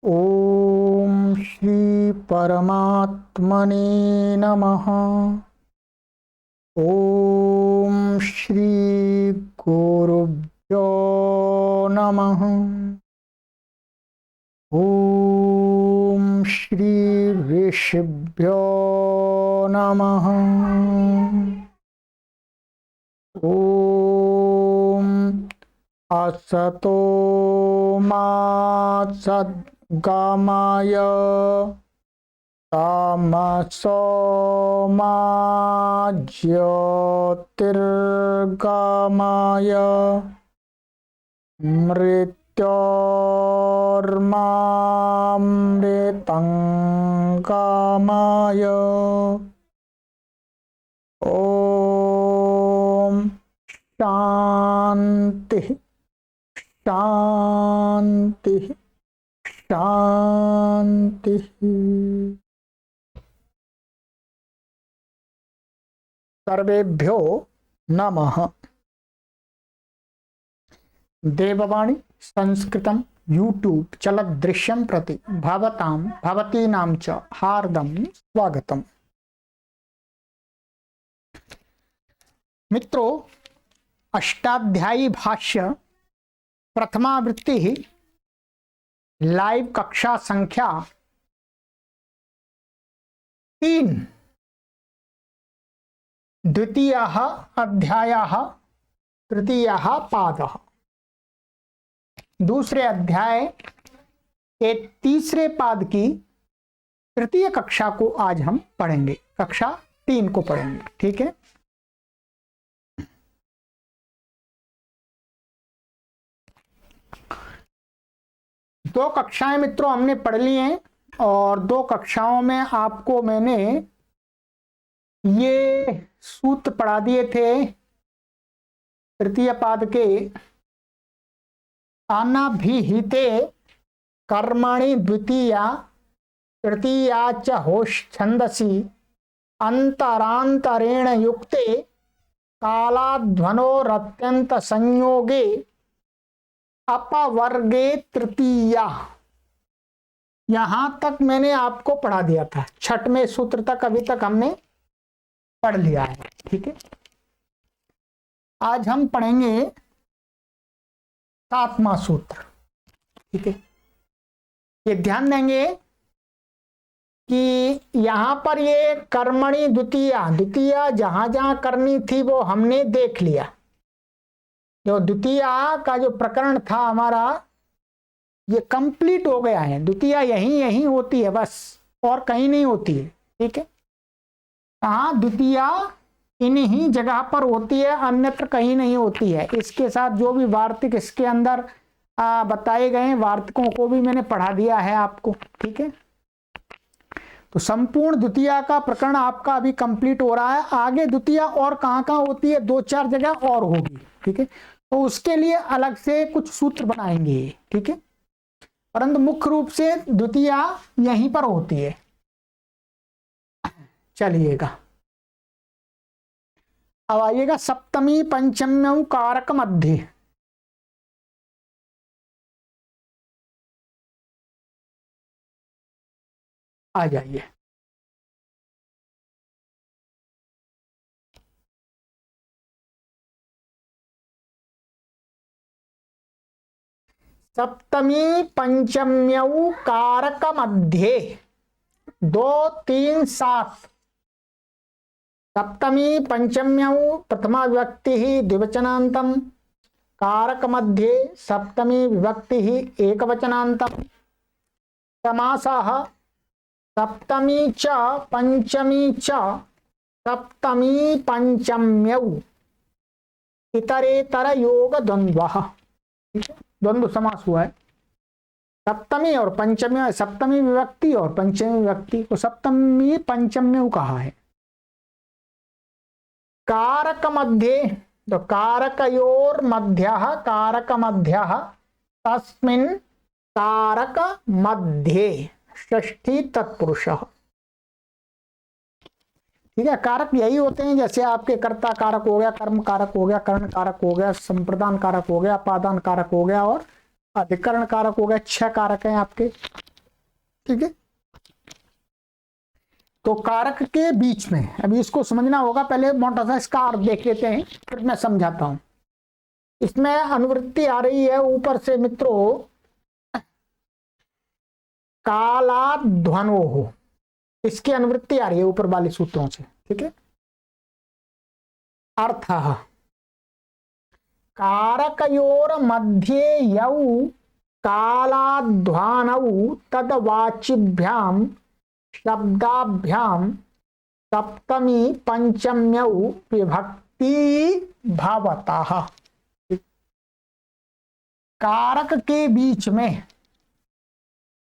ओम श्री परमात्मने नमः। ओम श्री गुरुभ्यो नमः। ओम श्री ऋषिभ्यो नमः। ओम असतो मा सद्गमय तमसो मा ज्योतिर्गमय मृत्योर्मामृतंगमय। ओम शांति शांति शांति। सर्वेभ्यो नमः। देववाणी संस्कृतं यूट्यूब चलत दृश्यं प्रति भवतां भवतीनां च हार्दं स्वागतम्। मित्रों, अष्टाध्यायी भाष्य प्रथमावृत्ति लाइव कक्षा संख्या 3 द्वितीयः अध्यायः तृतीयः पादः। दूसरे अध्याय के तीसरे पाद की तृतीय कक्षा को आज हम पढ़ेंगे, कक्षा 3 को पढ़ेंगे। ठीक है। दो कक्षाएं मित्रों हमने पढ़ ली हैं और दो कक्षाओं में आपको मैंने ये सूत्र पढ़ा दिए थे। तृतीय पाद के अनभिहिते कर्मणि द्वितीया तृतीया च होश छंदसि अंतरांतरेण युक्ते कालाध्वनोरत्यंत संयोगे अपवर्गे तृतीया। यहां तक मैंने आपको पढ़ा दिया था। छठवें सूत्र तक अभी तक हमने पढ़ लिया है। ठीक है। आज हम पढ़ेंगे 7वां सूत्र। ठीक है। ये ध्यान देंगे कि यहां पर ये कर्मणि द्वितीया जहां जहां करनी थी वो हमने देख लिया। जो द्वितीया का जो प्रकरण था हमारा ये कंप्लीट हो गया है। द्वितीया यहीं होती है बस, और कहीं नहीं होती है। ठीक है। कहाँ द्वितीया इन्हीं जगह पर होती है, अन्यत्र कहीं नहीं होती है। इसके साथ जो भी वार्तिक इसके अंदर बताए गए वार्तिकों को भी मैंने पढ़ा दिया है आपको। ठीक है। तो संपूर्ण द्वितीया का प्रकरण आपका अभी कंप्लीट हो रहा है। आगे द्वितीया और कहाँ कहाँ होती है, 2-4 जगह और होगी। ठीक है। तो उसके लिए अलग से कुछ सूत्र बनाएंगे। ठीक है। परंतु मुख्य रूप से द्वितीया यहीं पर होती है। चलिएगा, अब आइएगा सप्तमी पंचम्यौ कारक मध्य। आ जाइए। सप्तमी पंचम्यौ कारक मध्य 2, 3, 7। सप्तमी पंचम्यौ प्रथमा विभक्ति द्विवचनान्तम, कारक मध्ये सप्तमी विभक्ति एकवचनान्तम। समासः सप्तमी च पंचमी च सप्तमी पंचम्यौ इतरेतर योग द्वंद्वः। द्वंद्व समास हुआ है। सप्तमी और पंचमी, सप्तमी विभक्ति और पंचमी विभक्ति को सप्तमी पंचम्यौ कहा है। कारक मध्य, तो कारकयोर मध्यः कारक मध्यः तस्मिन् कारक मध्ये षष्ठी तत्पुरुषः। ठीक है। कारक यही होते हैं, जैसे आपके कर्ता कारक हो गया, कर्म कारक हो गया, कर्ण कारक हो गया, संप्रदान कारक हो गया, अपादान कारक हो गया और अधिकरण कारक हो गया। 6 कारक हैं आपके। ठीक है। तो कारक के बीच में, अभी इसको समझना होगा, पहले मोटा सा इसका अर्थ देख लेते हैं फिर मैं समझाता हूं। इसमें अनुवृत्ति आ रही है ऊपर से मित्रों, कालाध्वनो हो, इसकी अनुवृत्ति आ रही है ऊपर वाले सूत्रों से, ठीक है। अर्थ कारकयोर मध्ये यौ कालाध्वानौ तद्वाचिभ्याम शब्दाभ्याम सप्तमी पंचम्यौ विभक्ति भवतः। कारक के बीच में,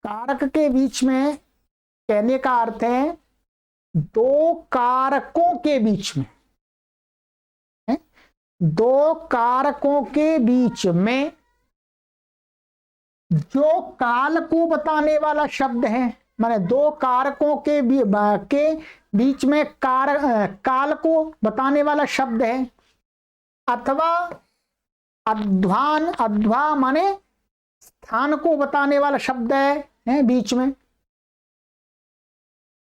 कारक के बीच में कहने का अर्थ है दो कारकों के बीच में, दो कारकों के बीच में जो काल को बताने वाला शब्द है, माने दो कारकों के बीच में काल को बताने वाला शब्द है, अथवा अध्वान, अध्वा माने स्थान को बताने वाला शब्द है बीच में।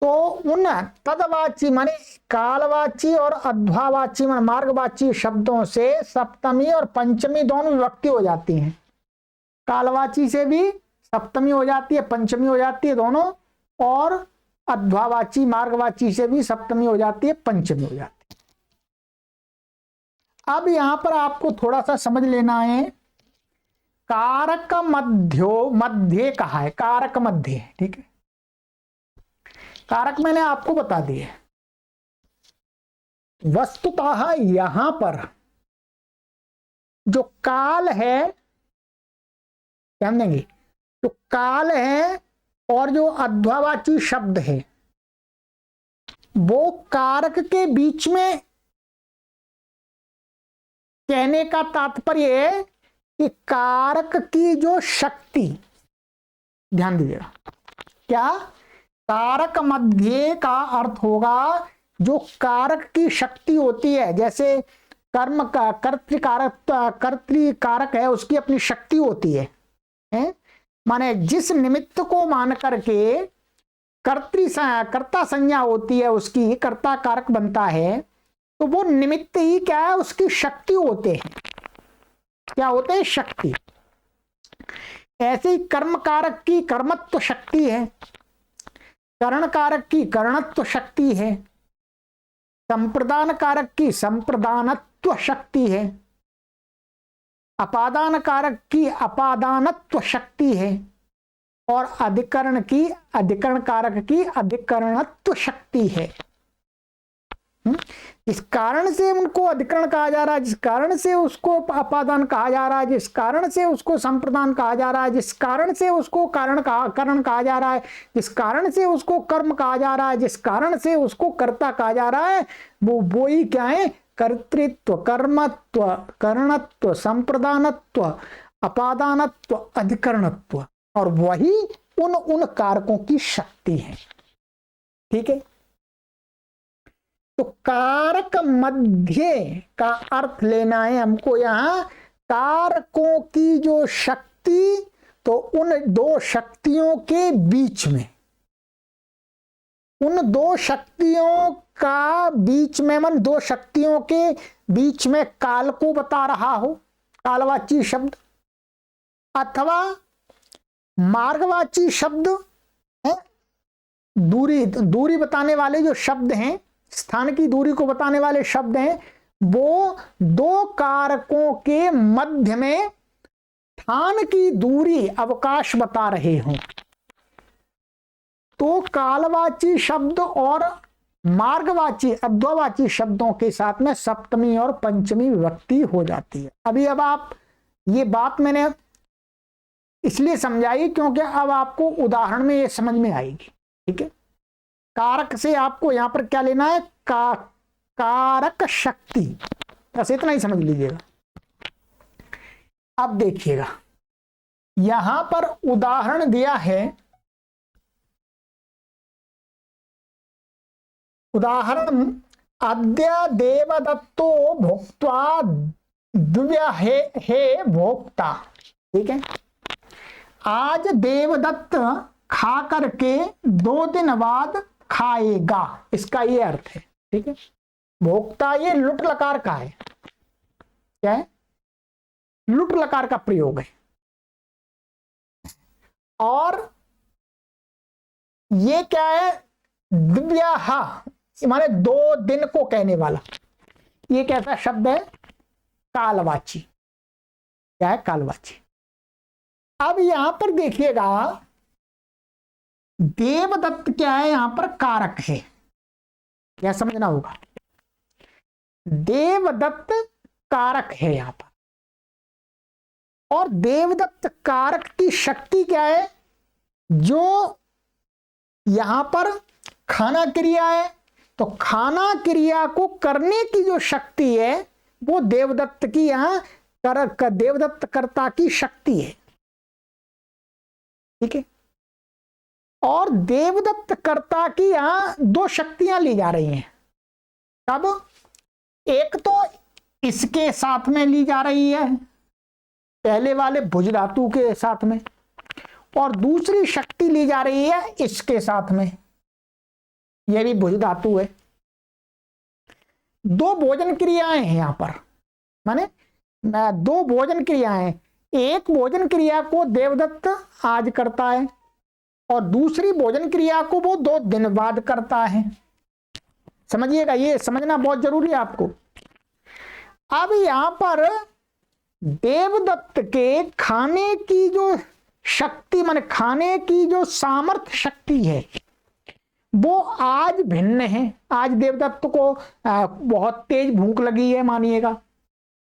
तो उन तदवाची माने कालवाची और अध्वावाची माने मार्गवाची शब्दों से सप्तमी और पंचमी दोनों विभक्ति हो जाती हैं। कालवाची से भी सप्तमी हो जाती है, पंचमी हो जाती है दोनों, और अध्वावाची मार्गवाची से भी सप्तमी हो जाती है, पंचमी हो जाती है। अब यहां पर आपको थोड़ा सा समझ लेना है, कारक मध्य कहा है, कारक मध्य, ठीक है। कारक मैंने आपको बता दिए। वस्तुतः यहां पर जो काल है, ध्यान देंगे, जो काल है और जो अध्वावाची शब्द है वो कारक के बीच में, कहने का तात्पर्य है कि कारक की जो शक्ति, ध्यान दीजिएगा, क्या कारक मध्य का अर्थ होगा जो कारक की शक्ति होती है, जैसे कर्म का कर्तृकारक है, उसकी अपनी शक्ति होती है? माने जिस निमित्त को मान करके कर्ता संज्ञा होती है, उसकी कर्ता कारक बनता है, तो वो निमित्त ही क्या है, उसकी शक्ति होते हैं। क्या होते हैं? शक्ति। ऐसे ही कर्म कारक की कर्मत्व शक्ति है, करण कारक की करणत्व शक्ति है, संप्रदान कारक की संप्रदानत्व शक्ति है, अपादान कारक की अपादानत्व शक्ति है, और अधिकरण कारक की अधिकरणत्व शक्ति है। इस कारण से उनको अधिकरण कहा जा रहा है, जिस कारण से उसको अपादान कहा जा रहा है, जिस कारण से उसको संप्रदान कहा जा रहा है, जिस कारण से उसको करण कहा जा रहा है, जिस कारण से उसको कर्म कहा जा रहा है, जिस कारण से उसको कर्ता कहा जा रहा है, वो ही क्या है? कर्तृत्व, कर्मत्व, करणत्व, संप्रदानत्व, अपादानत्व, अधिकरणत्व, और वही उन कारकों की शक्ति है। ठीक है। तो कारक मध्य का अर्थ लेना है हमको यहां, कारकों की जो शक्ति, तो उन दो शक्तियों के बीच में, उन दो शक्तियों का बीच में, मन दो शक्तियों के बीच में काल को बता रहा हो, कालवाची शब्द, अथवा मार्गवाची शब्द है, दूरी बताने वाले जो शब्द हैं, स्थान की दूरी को बताने वाले शब्द हैं, वो दो कारकों के मध्य में स्थान की दूरी, अवकाश बता रहे हों, तो कालवाची शब्द और मार्गवाची अध्वावाची शब्दों के साथ में सप्तमी और पंचमी विभक्ति हो जाती है। अब आप ये बात मैंने इसलिए समझाई क्योंकि अब आपको उदाहरण में ये समझ में आएगी। ठीक है। कारक से आपको यहां पर क्या लेना है? कारक शक्ति, बस इतना ही समझ लीजिएगा। अब देखिएगा, यहां पर उदाहरण दिया है, उदाहरण अद्य देवदत्तो भोक्त्वा दिव्य हे भोक्ता। ठीक है। आज देवदत्त खा करके 2 दिन बाद खाएगा, इसका ये अर्थ है। ठीक है, भोक्ता ये लुट लकार का है। क्या है? लुट लकार का प्रयोग है। और ये क्या है? दिव्याहा माने 2 दिन को कहने वाला। ये कैसा शब्द है? कालवाची। क्या है? कालवाची। अब यहां पर देखिएगा, देवदत्त क्या है? यहां पर कारक है, क्या समझना होगा। देवदत्त कारक है यहां पर, और देवदत्त कारक की शक्ति क्या है? जो यहां पर खाना क्रिया है, तो खाना क्रिया को करने की जो शक्ति है वो देवदत्त की यहां देवदत्त कर्ता की शक्ति है। ठीक है, और देवदत्त कर्ता की यहां 2 शक्तियां ली जा रही हैं। अब एक तो इसके साथ में ली जा रही है, पहले वाले भुज धातु के साथ में, और दूसरी शक्ति ली जा रही है इसके साथ में, यह भी भुज धातु है। 2 भोजन क्रियाएं हैं यहां पर, माने 2 भोजन क्रियाएं। एक भोजन क्रिया को देवदत्त आज करता है और दूसरी भोजन क्रिया को वो 2 दिन बाद करता है। समझिएगा, ये समझना बहुत जरूरी है आपको। अब यहां पर देवदत्त के खाने की जो शक्ति, माने खाने की जो सामर्थ्य शक्ति है, वो आज भिन्न है। आज देवदत्त को बहुत तेज भूख लगी है, मानिएगा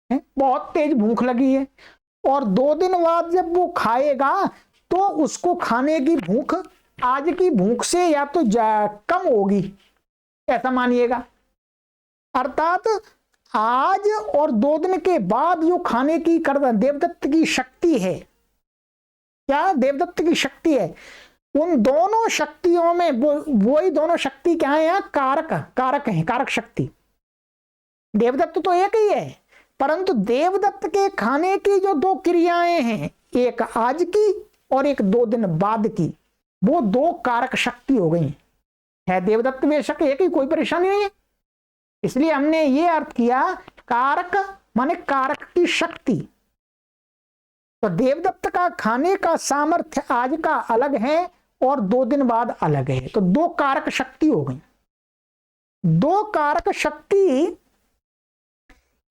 बहुत तेज भूख लगी है, और 2 दिन बाद जब वो खाएगा तो उसको खाने की भूख आज की भूख से या तो कम होगी, ऐसा मानिएगा। अर्थात आज और 2 दिन के बाद जो खाने की देवदत्त की शक्ति है, क्या देवदत्त की शक्ति है, उन दोनों शक्तियों में वही दोनों शक्ति क्या है? कारक है, कारक शक्ति। देवदत्त तो एक ही है, परंतु देवदत्त के खाने की जो 2 क्रियाएं हैं, एक आज की और एक 2 दिन बाद की, वो 2 कारक शक्ति हो गई है। देवदत्त बेशक एक ही, कोई परेशानी नहीं है। इसलिए हमने ये अर्थ किया, कारक माने कारक की शक्ति। तो देवदत्त का खाने का सामर्थ्य आज का अलग है और 2 दिन बाद अलग है, तो 2 कारक शक्ति हो गई। 2 कारक शक्ति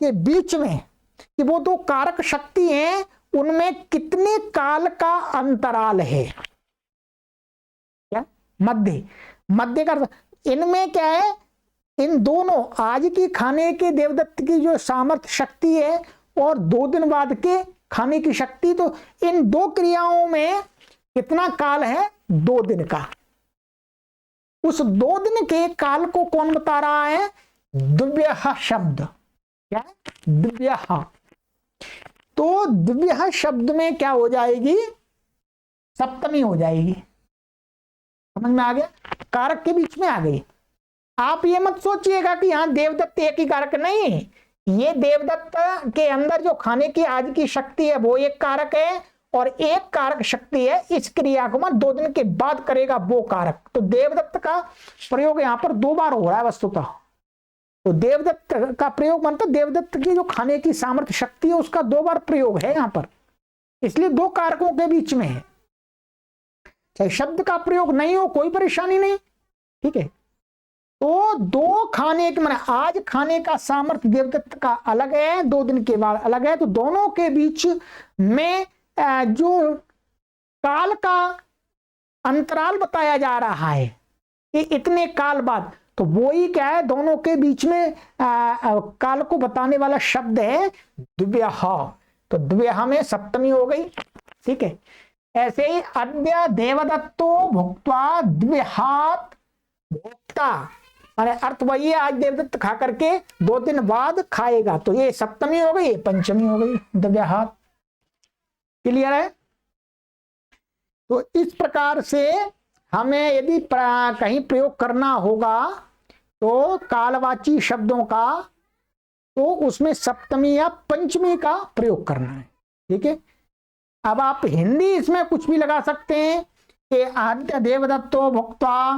के बीच में कि वो 2 कारक शक्ति हैं, उनमें कितने काल का अंतराल है? क्या? मध्य का इनमें क्या है? इन दोनों आज की खाने के देवदत्त की जो सामर्थ्य शक्ति है और 2 दिन बाद के खाने की शक्ति, तो इन 2 क्रियाओं में कितना काल है? 2 दिन का। उस 2 दिन के काल को कौन बता रहा है? दिव्यः शब्द। क्या है? दिव्यः। तो दिव्यः शब्द में क्या हो जाएगी? सप्तमी हो जाएगी। समझ में आ गया? कारक के बीच में आ गई। आप ये मत सोचिएगा कि यहां देवदत्त एक ही कारक नहीं, ये देवदत्त के अंदर जो खाने की आज की शक्ति है वो एक कारक है, और एक कारक शक्ति है इस क्रिया को 2 दिन के बाद करेगा वो कारक। तो देवदत्त का प्रयोग यहां पर 2 बार हो रहा है वस्तुतः। तो देवदत्त का प्रयोग मतलब देवदत्त की जो खाने की सामर्थ्य शक्ति है उसका 2 बार प्रयोग है यहां पर, इसलिए 2 कारकों के बीच में है। चाहे शब्द का प्रयोग नहीं हो कोई परेशानी नहीं, ठीक है। तो 2 खाने के माने आज खाने का सामर्थ्य देवदत्त का अलग है, 2 दिन के बाद अलग है, तो दोनों के बीच में जो काल का अंतराल बताया जा रहा है कि इतने काल बाद, तो वो ही क्या है? दोनों के बीच में काल को बताने वाला शब्द है दिव्यः। तो दिव्यः में सप्तमी हो गई, ठीक है। ऐसे ही अद्य देवदत्तो भुक्त्वा दिव्यहात् भोक्ता, अरे अर्थ वही है, आज देवदत्त खा करके 2 दिन बाद खाएगा, तो ये सप्तमी हो गई, पंचमी हो गई दिव्यहात्। क्लियर है? तो इस प्रकार से हमें यदि कहीं प्रयोग करना होगा तो कालवाची शब्दों का, तो उसमें सप्तमी या पंचमी का प्रयोग करना है, ठीक है। अब आप हिंदी इसमें कुछ भी लगा सकते हैं कि आद्य देवदत्तो भुक्त्वा,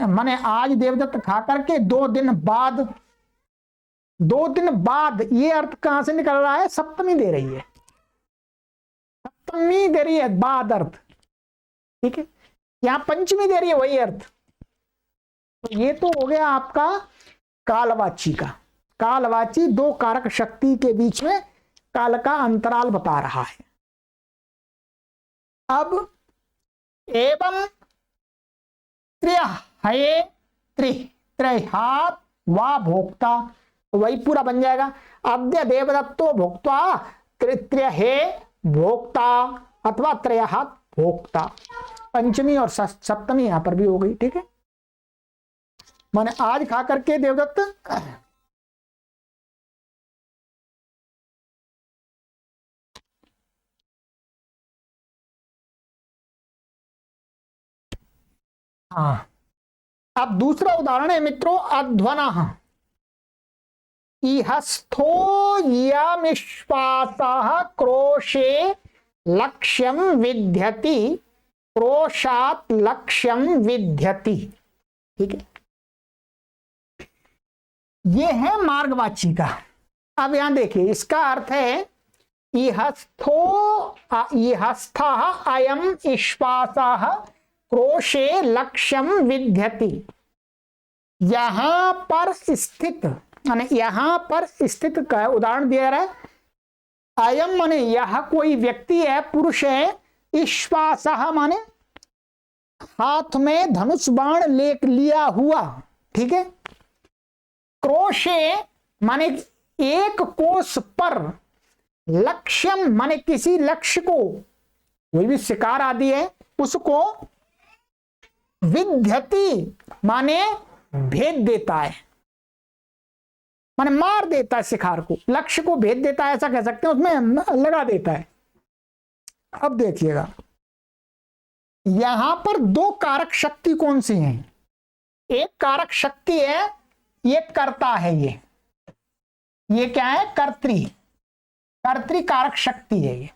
माने आज देवदत्त खा करके 2 दिन बाद, 2 दिन बाद, ये अर्थ कहां से निकल रहा है? सप्तमी दे रही है, सप्तमी दे रही है बाद अर्थ, ठीक है। यहां पंचमी दे रही है वही अर्थ। तो ये तो हो गया आपका कालवाची का। कालवाची 2 कारक शक्ति के बीच में काल का अंतराल बता रहा है। अब एवं त्र्यहये त्रिहात वा भोक्ता, वही पूरा बन जाएगा। अद्य देवदत्तो भोक्त्वा त्र्यहे भोक्ता अथवा त्रयहात भोक्ता। पंचमी और सप्तमी यहां पर भी हो गई, ठीक है। माने आज खा करके देवदत्त हाँ। अब दूसरा उदाहरण है मित्रों, अध्वना। इहस्थो यमिश्वासः क्रोशे लक्ष्यम विद्यति, क्रोशात लक्ष्यम विद्यति, ठीक है। ये है मार्गवाची का। अब यहां देखिए, इसका अर्थ है इहस्थः अयम इश्वासः क्रोशे लक्ष्यम विद्यति। यहां पर स्थित, माने यहां पर स्थित का उदाहरण दिया रहा है। अयम माने यह कोई व्यक्ति है, पुरुष है। इश्वासः माने हाथ में धनुष बाण लिया हुआ, ठीक है। क्रोशे माने एक कोस पर, लक्ष्यम माने किसी लक्ष्य को, कोई भी शिकार आदि है उसको, विद्यति माने भेद देता है, माने मार देता है शिकार को, लक्ष्य को भेद देता है, ऐसा कह सकते हैं, उसमें लगा देता है। अब देखिएगा, यहां पर 2 कारक शक्ति कौन सी हैं? एक कारक शक्ति है, ये कर्ता है, ये क्या है? कर्तृ कारक शक्ति है ये।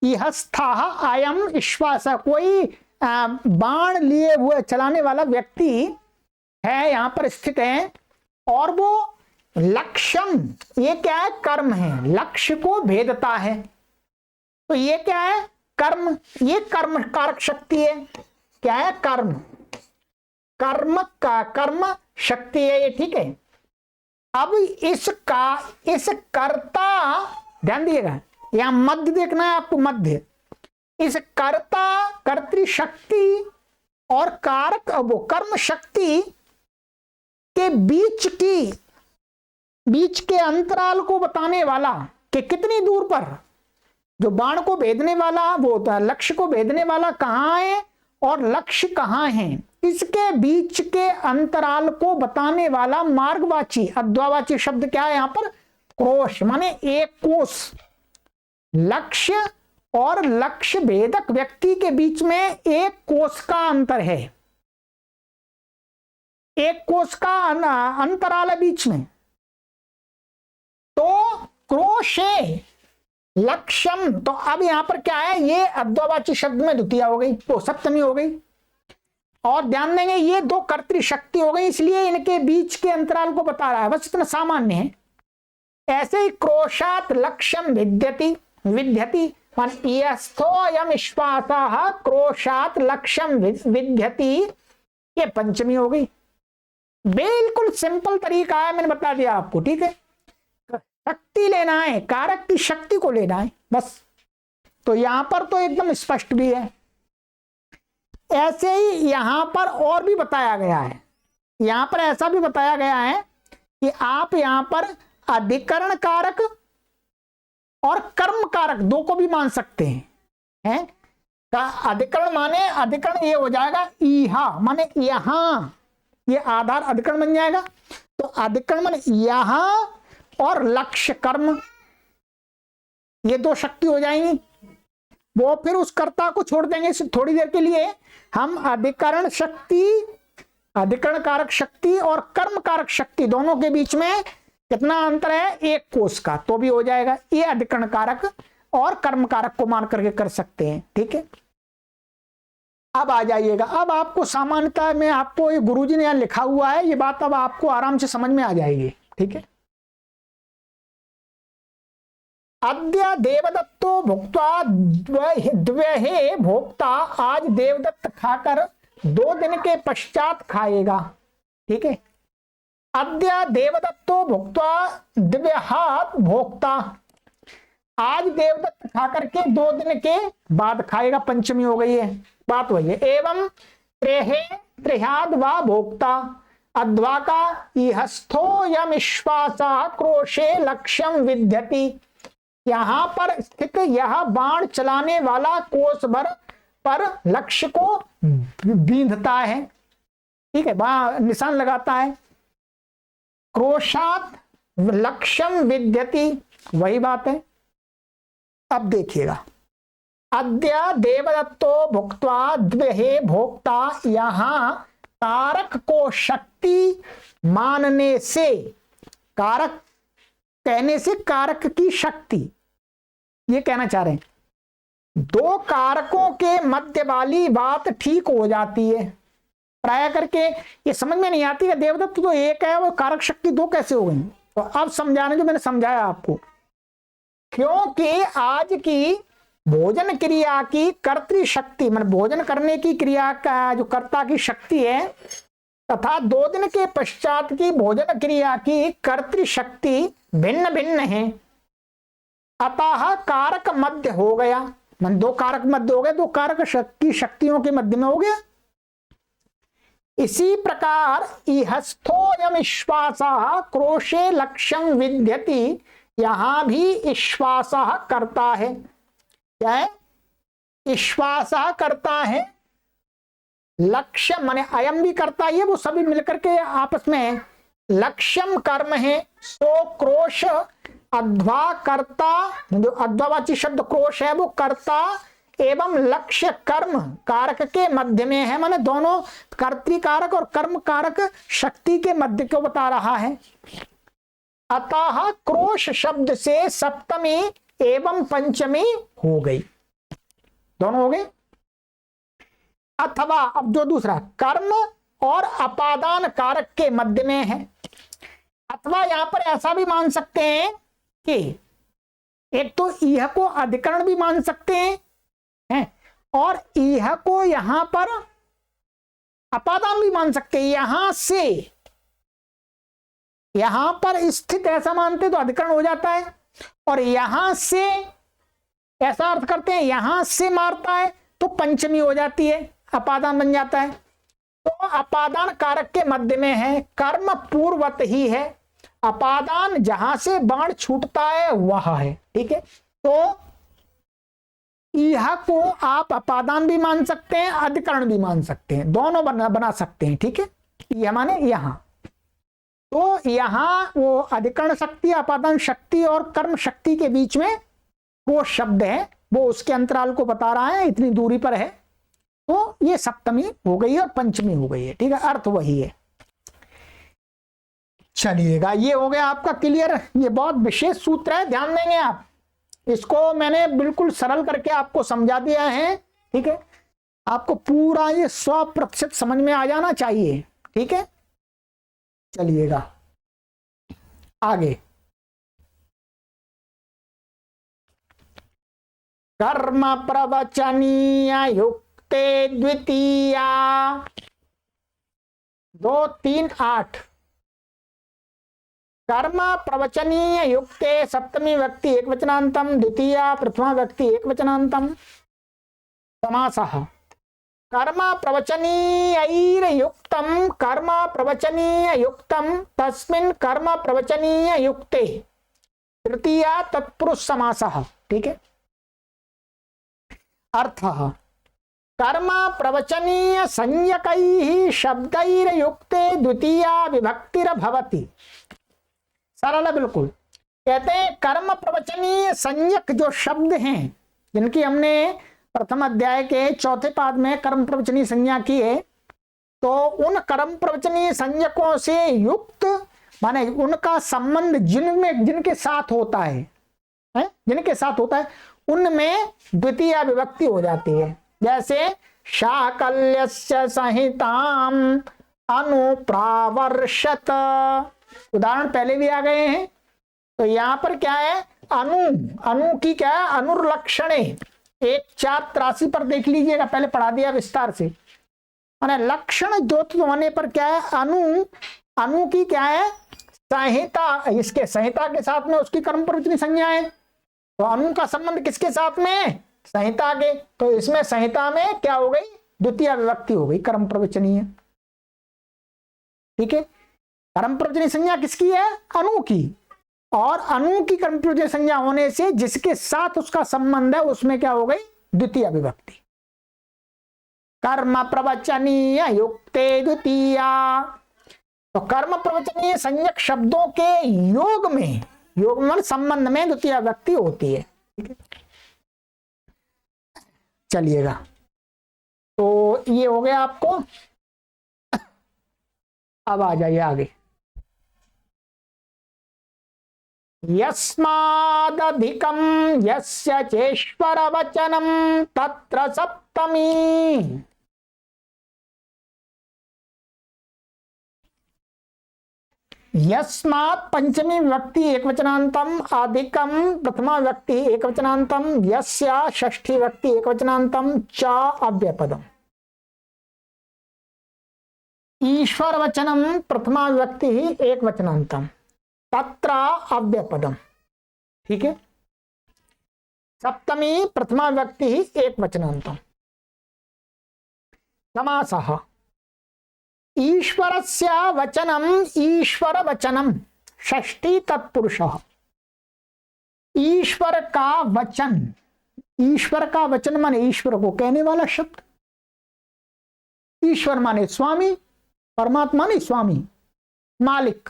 इहस्थः अयम इश्वास, कोई बाण लिए हुए चलाने वाला व्यक्ति है, यहां पर स्थित है, और वो लक्ष्यम, ये क्या है? कर्म है, लक्ष्य को भेदता है। तो ये क्या है? कर्म, ये कर्म कारक शक्ति है। क्या है? कर्म, कर्म का कर्म शक्ति है ये, ठीक है। अब इस कर्ता, ध्यान दिएगा, यहां मध्य देखना है आपको, मध्य। इस कर्ता कर्तृ शक्ति और कारक, वो कर्म शक्ति के बीच के अंतराल को बताने वाला, कि कितनी दूर पर जो बाण को भेदने वाला, वो होता है लक्ष्य को भेदने वाला कहां है और लक्ष्य कहां है, इसके बीच के अंतराल को बताने वाला मार्गवाची, अद्वावाची शब्द क्या है यहां पर? क्रोश, माने एक कोस। लक्ष्य और लक्ष्य भेदक व्यक्ति के बीच में एक कोस का अंतर है, एक कोस का अंतराल है बीच में। तो क्रोशे लक्ष्यम, तो अब यहां पर क्या है? ये अद्वावाची शब्द में द्वितीय हो गई, तो सप्तमी हो गई। और ध्यान देंगे, ये 2 कर्तृ शक्ति हो गई, इसलिए इनके बीच के अंतराल को बता रहा है, बस इतना सामान्य है। ऐसे ही क्रोशात लक्ष्यम विद्यति मान यस्थोयम इश्वासः क्रोशात लक्ष्यम विद्यति, ये पंचमी हो गई। बिल्कुल सिंपल तरीका है, मैंने बता दिया आपको, ठीक है। शक्ति लेना है, कारक की शक्ति को लेना है, बस। तो यहां पर तो एकदम स्पष्ट भी है। ऐसे ही यहां पर और भी बताया गया है, यहां पर ऐसा भी बताया गया है कि आप यहां पर अधिकरण कारक और कर्म कारक 2 को भी मान सकते हैं। अधिकरण माने, अधिकरण ये हो जाएगा इहा, माने यहां, ये आधार अधिकरण बन जाएगा। तो अधिकरण माने यहां, और लक्ष्य कर्म, ये 2 शक्ति हो जाएंगी। वो फिर उस कर्ता को छोड़ देंगे थोड़ी देर के लिए, हम अधिकरण शक्ति, अधिकरण कारक शक्ति और कर्म कारक शक्ति दोनों के बीच में कितना अंतर है? 1 कोस का, तो भी हो जाएगा। ये अधिकरण कारक और कर्म कारक को मान करके कर सकते हैं, ठीक है। अब आ जाइएगा, अब आपको सामान्यतः में आपको ये गुरुजी ने यहाँ लिखा हुआ है, ये बात अब आपको आराम से समझ में आ जाएगी। ठीक है, अद्य देवदत्तो भुक्त्वा द्वहे भोक्ता, आज देवदत्त खाकर 2 दिन के पश्चात खाएगा। ठीक है, अद्य देवदत्तो भुक्त्वा द्व्यहात् भोक्ता, आज देवदत्त खाकर के 2 दिन के बाद खाएगा, पंचमी हो गई है, बात वही है। एवं त्रेह्याद वा भोक्ता, अध्वा का इहस्थो यमिश्वासा क्रोशे लक्ष्यम विद्यति, यहां पर स्थित यह बाण चलाने वाला कोस भर पर लक्ष्य को बींधता है। ठीक है, निशान लगाता है। क्रोशात लक्ष्यम विद्यति, वही बात है। अब देखिएगा, अद्य देवदत्तो भुक्त्वा द्वहे भोक्ता, यहां कारक को शक्ति मानने से, कारक कहने से कारक की शक्ति, ये कहना चाह रहे हैं। 2 कारकों के मध्य वाली बात ठीक हो जाती है। प्राय करके ये समझ में नहीं आती है, देवदत्त तो एक है, वो कारक शक्ति 2 कैसे हो गई। तो अब समझाने जो मैंने समझाया आपको, क्योंकि आज की भोजन क्रिया की कर्तृ शक्ति, मतलब भोजन करने की क्रिया का जो कर्ता की शक्ति है, तथा 2 दिन के पश्चात की भोजन क्रिया की कर्तृ शक्ति भिन्न भिन्न है। अतः कारक मध्य हो गया, मन 2 कारक मध्य हो गए, 2 कारक की शक्तियों के मध्य में हो गया। इसी प्रकार इहस्थोयम विश्वासः क्रोशे लक्ष्यम विद्यति, यहां भी विश्वासः करता है। क्या है? विश्वासः करता है, लक्ष्य माने अयम भी करता है, वो सभी मिलकर के आपस में लक्ष्यम कर्म है। सो क्रोश अध्वा कर्ता, जो अध्वावाची शब्द क्रोश है वो कर्ता एवं लक्ष्य कर्म कारक के मध्य में है, माने दोनों कर्तृकारक और कर्म कारक शक्ति के मध्य को बता रहा है। अतः क्रोश शब्द से सप्तमी एवं पंचमी हो गई, दोनों हो गए। अथवा अब जो दूसरा कर्म और अपादान कारक के मध्य में है। अथवा यहां पर ऐसा भी मान सकते हैं कि एक तो यह को अधिकरण भी मान सकते हैं और यह को यहां पर अपादान भी मान सकते हैं। यहां से यहां पर स्थित ऐसा मानते तो अधिकरण हो जाता है, और यहां से ऐसा अर्थ करते हैं यहां से मारता है तो पंचमी हो जाती है, अपादान बन जाता है। तो अपादान कारक के मध्य में है, कर्म पूर्वत ही है, अपादान जहां से बाण छूटता है वह है। ठीक है, तो यह को आप अपादान भी मान सकते हैं, अधिकरण भी मान सकते हैं, दोनों बना सकते हैं। ठीक है, यह माने यहां, तो यहां वो अधिकरण शक्ति, अपादान शक्ति और कर्म शक्ति के बीच में वो शब्द है, वो उसके अंतराल को बता रहा है, इतनी दूरी पर है। तो ये सप्तमी हो गई और पंचमी हो गई है। ठीक है, अर्थ वही है। चलिएगा, ये हो गया आपका क्लियर। ये बहुत विशेष सूत्र है, ध्यान देंगे आप इसको, मैंने बिल्कुल सरल करके आपको समझा दिया है। ठीक है, आपको पूरा ये 100% समझ में आ जाना चाहिए। ठीक है, चलिएगा आगे। कर्म प्रवचनीय युक्ते द्वितीया 2, 3, 8। कर्म प्रवचनीय युक्ते सप्तमी व्यक्ति एकवचनान्तम, द्वितीया प्रथमा व्यक्ति एकवचनान्तम समासः। कर्म प्रवचनीयैर युक्तम, कर्म प्रवचनीय युक्तम तस्मिन् कर्म प्रवचनीय युक्ते तृतीया तत्पुरुष समासः। ठीक है, अर्थः कर्म प्रवचनीय संज्ञकैः शब्दैर युक्ते द्वितीया विभक्तिर्भवति। सरल है बिल्कुल। कहते हैं कर्म प्रवचनीय संज्ञक जो शब्द हैं, जिनकी हमने प्रथम अध्याय के 4थे पाद में कर्म प्रवचनीय संज्ञा की है, तो उन कर्म प्रवचनीय संज्ञकों से युक्त माने उनका संबंध जिनके साथ होता है, जिनके साथ होता है उनमें द्वितीय विभक्ति हो जाती है। जैसे शाकल्यस्य संहिताम अनुप्रावर्षत, उदाहरण पहले भी आ गए हैं। तो यहां पर क्या है, अनु की क्या है, अनुर्लक्षणे। 1:483 पर देख लीजिएगा, पहले पढ़ा दिया विस्तार से। माने लक्षण द्योतित होने पर क्या है, अनु की क्या है, संहिता, इसके संहिता के साथ में उसकी कर्म प्रवचनी संज्ञा है। तो अनु का संबंध किसके साथ में, संहिता के। तो इसमें संहिता में क्या हो गई, द्वितीय विभक्ति हो गई, कर्म प्रवचनीय। ठीक है, कर्म प्रवचनी संज्ञा किसकी है, अनु की। और अनु की कर्म प्रवचनी संज्ञा होने से जिसके साथ उसका संबंध है उसमें क्या हो गई, द्वितीय विभक्ति। कर्म प्रवचनीय युक्ते द्वितीया। तो कर्म प्रवचनीय संज्ञक शब्दों के योग में संबंध में द्वितीय विभक्ति होती है। ठीक है, चलिएगा, तो ये हो गया आपको। अब आ जाइए आगे। यस्मादधिकं यस्य चेश्वर वचनम तत्र सप्तमी। यस्मात् पंचमी विभक्ति एकवचनांतम, अधिकम प्रथमा विभक्ति एकवचनांतम, यस्य षष्ठी विभक्ति एकवचनांतम, च अव्ययपदम। ईश्वर वचनम प्रथमा विभक्ति एकवचनांतम, तत्र अव्ययपदम। ठीक है, सप्तमी प्रथमा विभक्ति एकवचनांतम। समासः ईश्वरस्य वचनम ईश्वर वचनम, षष्ठी तत्पुरुषः। ईश्वर का वचन, ईश्वर का वचन माने ईश्वर को कहने वाला शब्द। ईश्वर माने स्वामी, परमात्मा नहीं, स्वामी मालिक।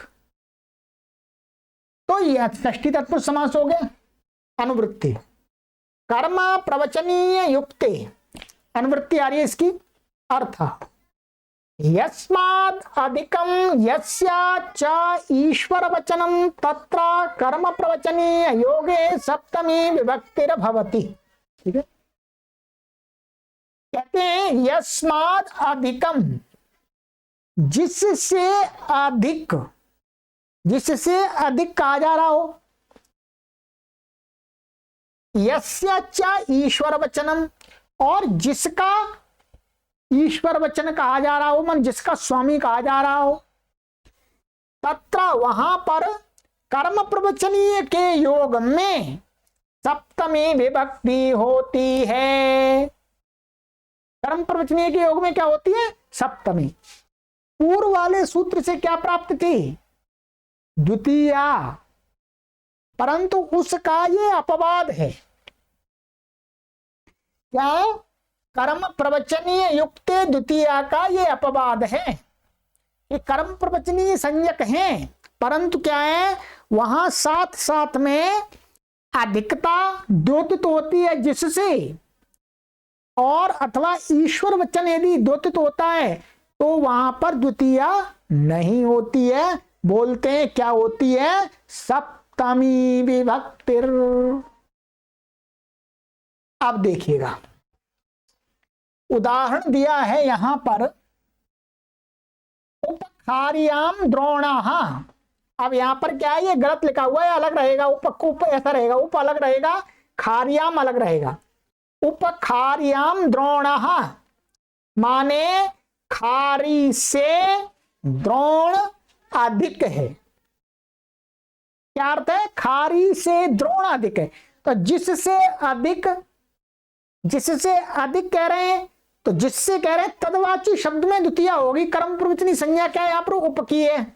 तो यह षष्ठी तत्पुरुष समास हो गया। अनुवृत्ति कर्म प्रवचनीय युक्ते, अनुवृत्ति आ रही है इसकी, अर्थ यस्माद् अधिकं यस्य च ईश्वर वचनम तत्र कर्म प्रवचनीय योगे सप्तमी विभक्तिर भवति। ठीक है, कहते हैं यस्माद् अधिकम, जिससे अधिक, जिससे अधिक कहा जा रहा हो। यस्य च ईश्वर वचनम, और जिसका ईश्वर वचन कहा जा रहा हो, मन जिसका स्वामी कहा जा रहा हो। तत्र वहां पर कर्म प्रवचनीय के योग में सप्तमी विभक्ति होती है। कर्म प्रवचनीय के योग में क्या होती है, सप्तमी। पूर्व वाले सूत्र से क्या प्राप्त थी, द्वितीया, परंतु उसका ये अपवाद है। क्या, कर्म प्रवचनीय युक्ते द्वितीया का ये अपवाद है। ये कर्म प्रवचनीय संज्ञक हैं, परंतु क्या है, वहां साथ साथ में अधिकता द्योतित होती है जिससे, और अथवा ईश्वर वचन यदि द्योतित होता है तो वहां पर द्वितीया नहीं होती है। बोलते हैं क्या होती है, सप्तमी विभक्तिर। अब देखिएगा, उदाहरण दिया है यहां पर, उपखार्याम द्रोणाः। अब यहां पर क्या है, ये गलत लिखा हुआ है, अलग रहेगा। उप ऐसा रहेगा, उप अलग रहेगा, खार्याम अलग रहेगा। उपखार्याम द्रोणाः माने खारी से द्रोण अधिक है। क्या अर्थ है, खारी से द्रोण अधिक है। तो जिससे अधिक, जिससे अधिक कह रहे हैं, तो जिससे कह रहे हैं तदवाची शब्द में द्वितीय होगी। कर्म प्रवचनी संज्ञा क्या है, यहां पर उप की है।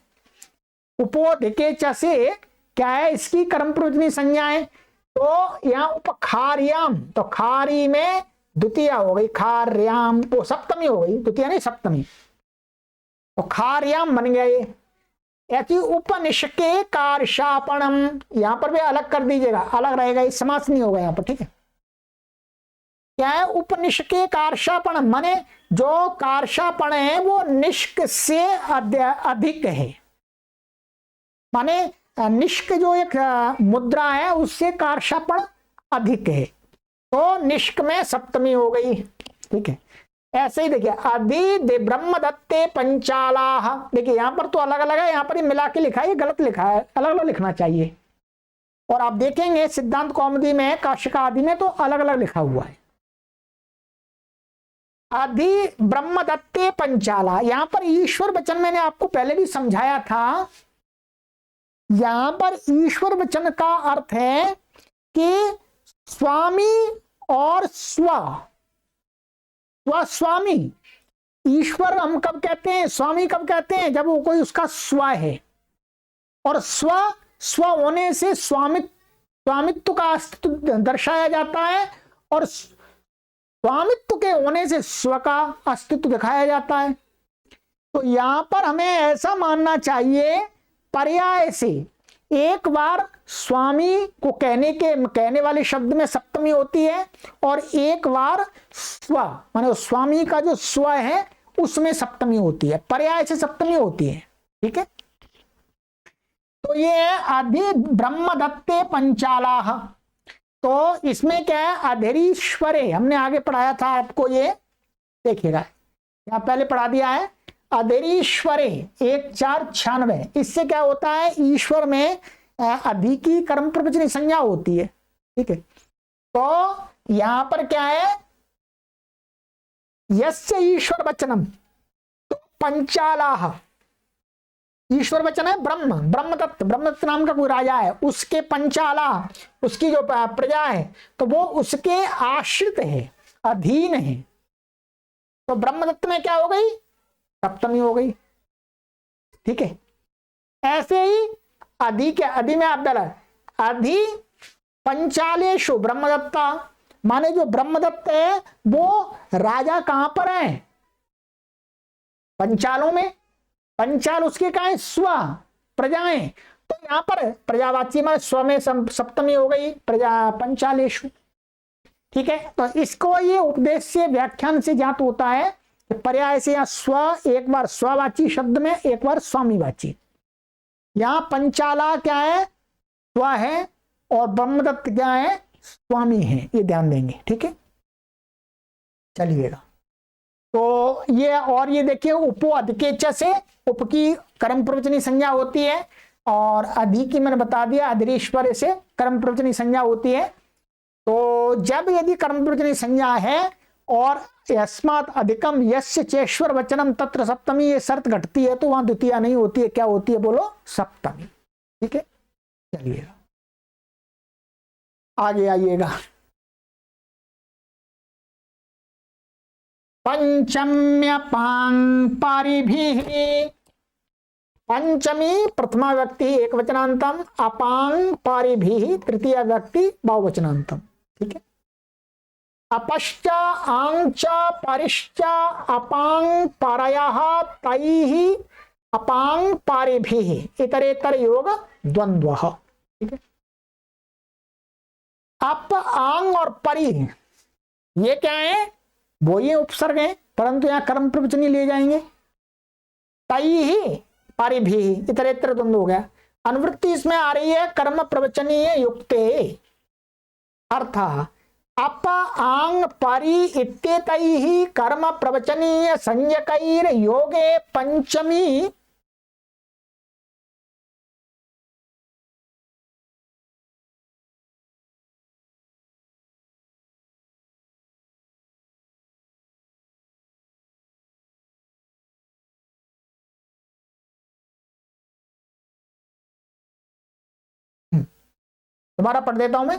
उपोधिके च से क्या है, इसकी कर्म प्रवचनी संज्ञा है। तो यहां उपखार्याम, तो खारी में द्वितीय हो गई, खार्याम, वो सप्तमी हो गई, द्वितीय नहीं सप्तमी। तो खार्याम बन गया ये। ऐसी उपनिषके कार्शापणम, यहां पर भी अलग कर दीजिएगा, अलग रहेगा, इस समास नहीं होगा यहां पर। ठीक है, क्या है, उपनिषके कार्शापण माने जो कार्शापण है वो निष्क से अधिक है। माने निष्क जो एक मुद्रा है उससे कार्शापण अधिक है। तो निष्क में सप्तमी हो गई। ठीक है। ऐसे ही देखिए अधि ब्रह्म दत्ते पंचाला, देखिए यहां पर तो अलग अलग है, यहां पर ही मिला के लिखा है, ये गलत लिखा है, अलग अलग लिखना चाहिए। और आप देखेंगे सिद्धांत कौमुदी में, काशिका आदि में तो अलग अलग लिखा हुआ है। अधि ब्रह्म दत्ते पंचाला, यहां पर ईश्वर वचन मैंने आपको पहले भी समझाया था। यहां पर ईश्वर वचन का अर्थ है कि स्वामी और स्वामी। ईश्वर हम कब कहते हैं, स्वामी कब कहते हैं, जब वो कोई उसका स्व है। और स्व होने से स्वामित्व का अस्तित्व दर्शाया जाता है, और स्वामित्व के होने से स्व का अस्तित्व दिखाया जाता है। तो यहां पर हमें ऐसा मानना चाहिए, पर्याय से एक बार स्वामी को कहने वाले शब्द में सप्तमी होती है, और एक बार स्व माने स्वामी का जो स्व है उसमें सप्तमी होती है, पर्याय से सप्तमी होती है। ठीक है, तो ये है अधि ब्रह्म दत्ते पंचालाह। तो इसमें क्या है, अधीरीश्वरे, हमने आगे पढ़ाया था आपको, ये देखिएगा यहां पहले पढ़ा दिया है, अधीरीश्वरे 1496। इससे क्या होता है, ईश्वर में अधि की कर्म प्रवचनी संज्ञा होती है। ठीक है, तो यहां पर क्या है, यस्य ईश्वर वचनम, तो पंचालाह, ईश्वर वचन है ब्रह्मदत्त नाम का कोई राजा है, उसके पंचाला, उसकी जो प्रजा है तो वो उसके आश्रित है, अधीन है। तो ब्रह्मदत्त में क्या हो गई, सप्तमी हो गई। ठीक है, ऐसे ही अधि में आप डाला अधि पंचालेशु ब्रह्मदत्ता, माने जो ब्रह्मदत्त है वो राजा कहां पर है, पंचालों में। पंचाल उसके कहा है, स्व प्रजाएं, तो यहां पर प्रजावाची में स्व में सप्तमी हो गई, प्रजा पंचालेशु। ठीक है, तो इसको ये उपदेश से व्याख्यान से ज्ञात होता है कि पर्याय से, या स्व एक बार स्ववाची शब्द में, एक बार स्वामीवाची। यहां पंचाला क्या है, स्व है, और ब्रह्मदत्त क्या है, स्वामी है, ये ध्यान देंगे। ठीक है, चलिएगा। तो ये, और ये देखिए उपो अधिकेच से, उप की कर्म प्रवचनी संज्ञा होती है, और अधि की मैंने बता दिया अधीरीश्वर से कर्म प्रवचनी संज्ञा होती है। तो जब यदि कर्म प्रवचनी संज्ञा है और यस्मात् अधिकम यस्य चेश्वर वचनम तत्र सप्तमी, ये शर्त घटती है, तो वहां द्वितीय नहीं होती है, क्या होती है बोलो, सप्तमी। ठीक है, चलिएगा आगे आइएगा। पंचम्य पांग पारिभिः, पंचमी प्रथमा व्यक्ति एक वचनांतम, अपांग पारिभिः तृतीय व्यक्ति बहुवचनांतम। ठीक है, अपश्च आंच परिश्च अपांग पारयः तैः अपांग पारिभिः इतरेतर योग द्वंद्वः। ठीक है, अप आंग और परि ये क्या है, वो ये उपसर्ग है, परंतु यहां कर्म प्रवचनी ले जाएंगे। तैः पारिभिः इतरेतर द्वंद्व हो गया। अनुवृत्ति इसमें आ रही है कर्म प्रवचनीय युक्ते, अर्थात अप आंग परि इत्येतैः कर्म प्रवचनीय संज्ञकैर योगे पंचमी दोबारा पढ़ देता हूं मैं।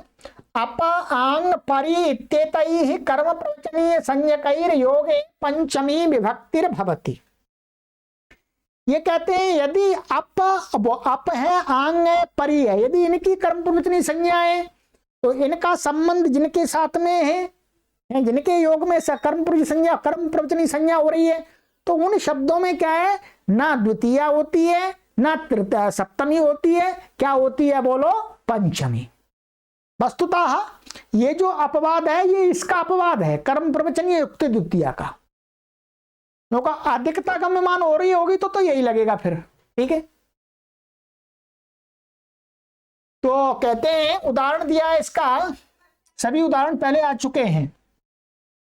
अप आंग परि इत्येतैः कर्म प्रवचनीय संज्ञकैर योगे पंचमी विभक्तिर भवति। ये कहते हैं यदि अप है, आंग है, परि है, यदि इनकी कर्म प्रवचनीय संज्ञा है तो इनका संबंध जिनके साथ में है, जिनके योग में कर्म प्रवचनीय संज्ञा हो रही है, तो उन शब्दों में क्या है, ना द्वितीया होती है, ना तृतीया सप्तमी होती है, क्या होती है बोलो, पंचमी। वस्तुतः ये जो अपवाद है ये इसका अपवाद है, कर्म प्रवचनीय युक्त द्वितीया का, क्योंकि अधिकता गम्यमान हो रही होगी तो यही लगेगा फिर। ठीक है, तो कहते हैं उदाहरण दिया है इसका, सभी उदाहरण पहले आ चुके हैं।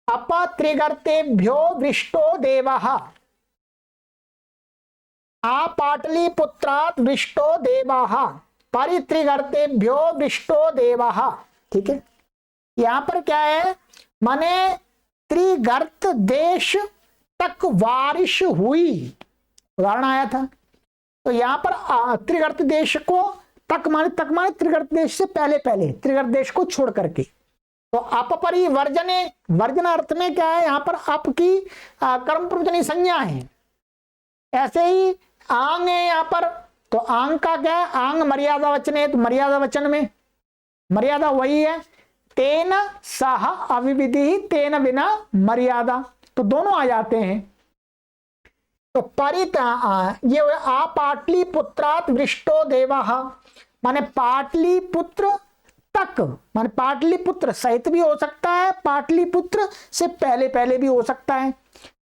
अपत्रिगर्तेभ्यो वृष्टो देवः, पाटलिपुत्रात् वृष्टो देवः, परित्रिगर्तेभ्यो वृष्टो देवः। ठीक है, यहां पर क्या है, माने त्रिगर्त देश तक बारिश हुई, उदाहरण आया था। तो यहां पर त्रिगर्त देश को तक माने त्रिगर्त देश से पहले पहले, त्रिगर्त देश को छोड़ करके। तो अपपरि वर्जने, वर्जन अर्थ में क्या है, यहां पर अप की कर्म प्रवचनी संज्ञा है। ऐसे ही आंग है यहां पर, तो आंग का क्या है, आंग मर्यादा वचन है, तो मर्यादा वचन में मर्यादा वही है। तेन सह अविविधि तेन बिना मर्यादा, तो दोनों आ जाते हैं। तो परित ये पाटलिपुत्रात् वृष्टो देवः, माने पाटलिपुत्र तक, माने पाटलिपुत्र सहित भी हो सकता है, पाटलिपुत्र से पहले पहले भी हो सकता है।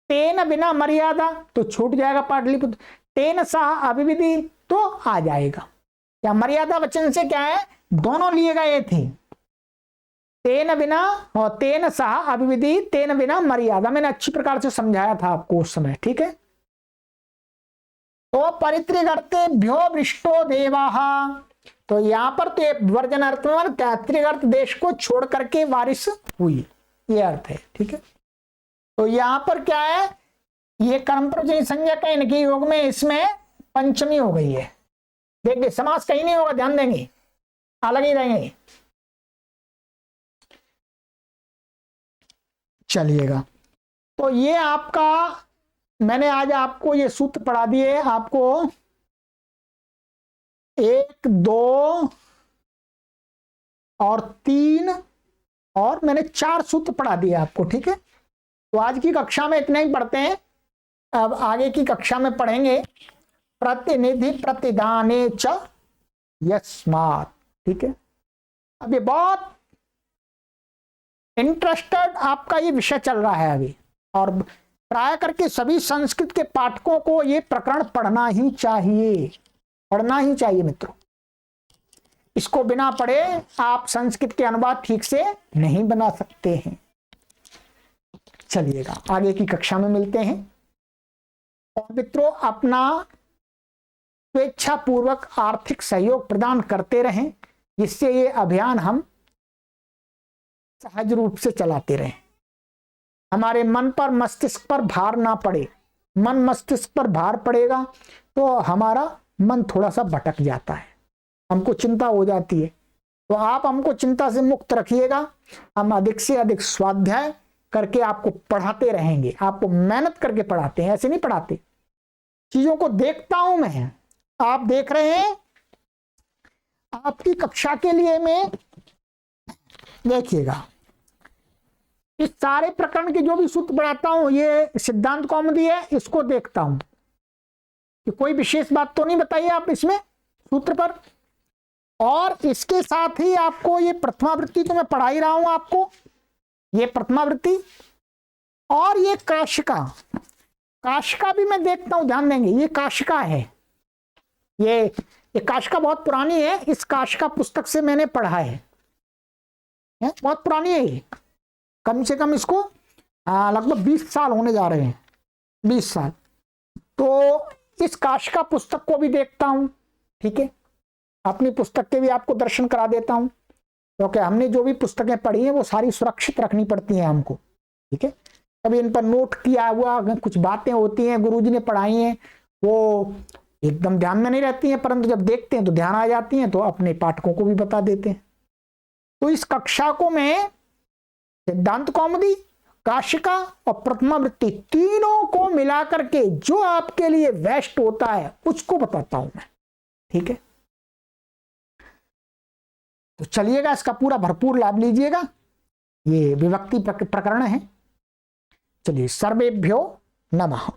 तेन बिना मर्यादा, तो छूट जाएगा पाटलिपुत्र। तेन सह अविविधि, तो आ जाएगा। क्या मर्यादा वचन से क्या है, दोनों लिए गए थे, तेन बिना और तेन सह अविविधि, तेन बिना मर्यादा। मैंने अच्छी प्रकार से समझाया था आपको उस समय। ठीक है, तो परित्रिगर्तेभ्यो वृष्टो देवः, तो यहां पर तो वर्जन अर्थ में त्रिगर्त देश को छोड़ करके बारिश हुई, ये अर्थ है। ठीक है, तो यहां पर क्या है, ये कर्म प्रवचनी संज्ञा का इनके योग में इसमें पंचमी हो गई है। देखिए समास कहीं नहीं होगा, ध्यान देंगे, अलग ही रहेंगे। चलिएगा, तो ये आपका, मैंने आज आपको ये सूत्र पढ़ा दिए, आपको 1, 2 और 3 और मैंने 4 सूत्र पढ़ा दिए आपको। ठीक है, तो आज की कक्षा में इतना ही पढ़ते हैं, अब आगे की कक्षा में पढ़ेंगे प्रतिनिधि प्रतिदाने च यस्मात्। ठीक है, अब ये बहुत इंटरेस्टेड आपका ये विषय चल रहा है अभी, और प्राय करके सभी संस्कृत के पाठकों को ये प्रकरण पढ़ना ही चाहिए, पढ़ना ही चाहिए मित्रों। इसको बिना पढ़े आप संस्कृत के अनुवाद ठीक से नहीं बना सकते हैं। चलिएगा, आगे की कक्षा में मिलते हैं। और मित्रों, अपना स्वेच्छापूर्वक आर्थिक सहयोग प्रदान करते रहें, जिससे ये अभियान हम सहज रूप से चलाते रहें। हमारे मन पर मस्तिष्क पर भार ना पड़े। मन मस्तिष्क पर भार पड़ेगा तो हमारा मन थोड़ा सा भटक जाता है, हमको चिंता हो जाती है। तो आप हमको चिंता से मुक्त रखिएगा। हम अधिक से अधिक स्वाध्याय करके आपको पढ़ाते रहेंगे, आपको मेहनत करके पढ़ाते हैं, ऐसे नहीं पढ़ाते। चीजों को देखता हूं मैं, आप देख रहे हैं। आपकी कक्षा के लिए मैं, देखिएगा, इस सारे प्रकरण के जो भी सूत्र पढ़ाता हूं, ये सिद्धांत कौमुदी है, इसको देखता हूं कि कोई विशेष बात तो नहीं बताइए आप इसमें सूत्र पर। और इसके साथ ही आपको ये प्रथमावृत्ति तो मैं पढ़ा ही रहा हूं आपको, ये प्रथमावृत्ति और ये काशिका, काशिका भी मैं देखता हूं, ध्यान देंगे। ये काशिका है, ये काशिका बहुत पुरानी है। इस काशिका पुस्तक से मैंने पढ़ा है, बहुत पुरानी है ये, कम से कम इसको लगभग 20 साल होने जा रहे हैं, 20 साल। तो इस काशिका पुस्तक को भी देखता हूं। ठीक है, अपनी पुस्तक के भी आपको दर्शन करा देता हूं, क्योंकि हमने जो भी पुस्तकें पढ़ी हैं वो सारी सुरक्षित रखनी पड़ती हैं हमको। ठीक है, कभी इन पर नोट किया हुआ कुछ बातें होती हैं, गुरुजी ने पढ़ाई हैं, वो एकदम ध्यान में नहीं रहती हैं, परंतु जब देखते हैं तो ध्यान आ जाती हैं, तो अपने पाठकों को भी बता देते हैं। तो इस कक्षा को मैं सिद्धांत कौमुदी, काशिका और प्रथमावृत्ति तीनों को मिलाकर के जो आपके लिए बेस्ट होता है उसको बताता हूं मैं। ठीक है, तो चलिएगा, इसका पूरा भरपूर लाभ लीजिएगा। ये विभक्ति प्रकरण है। चलिए, सर्वेभ्यो नमः।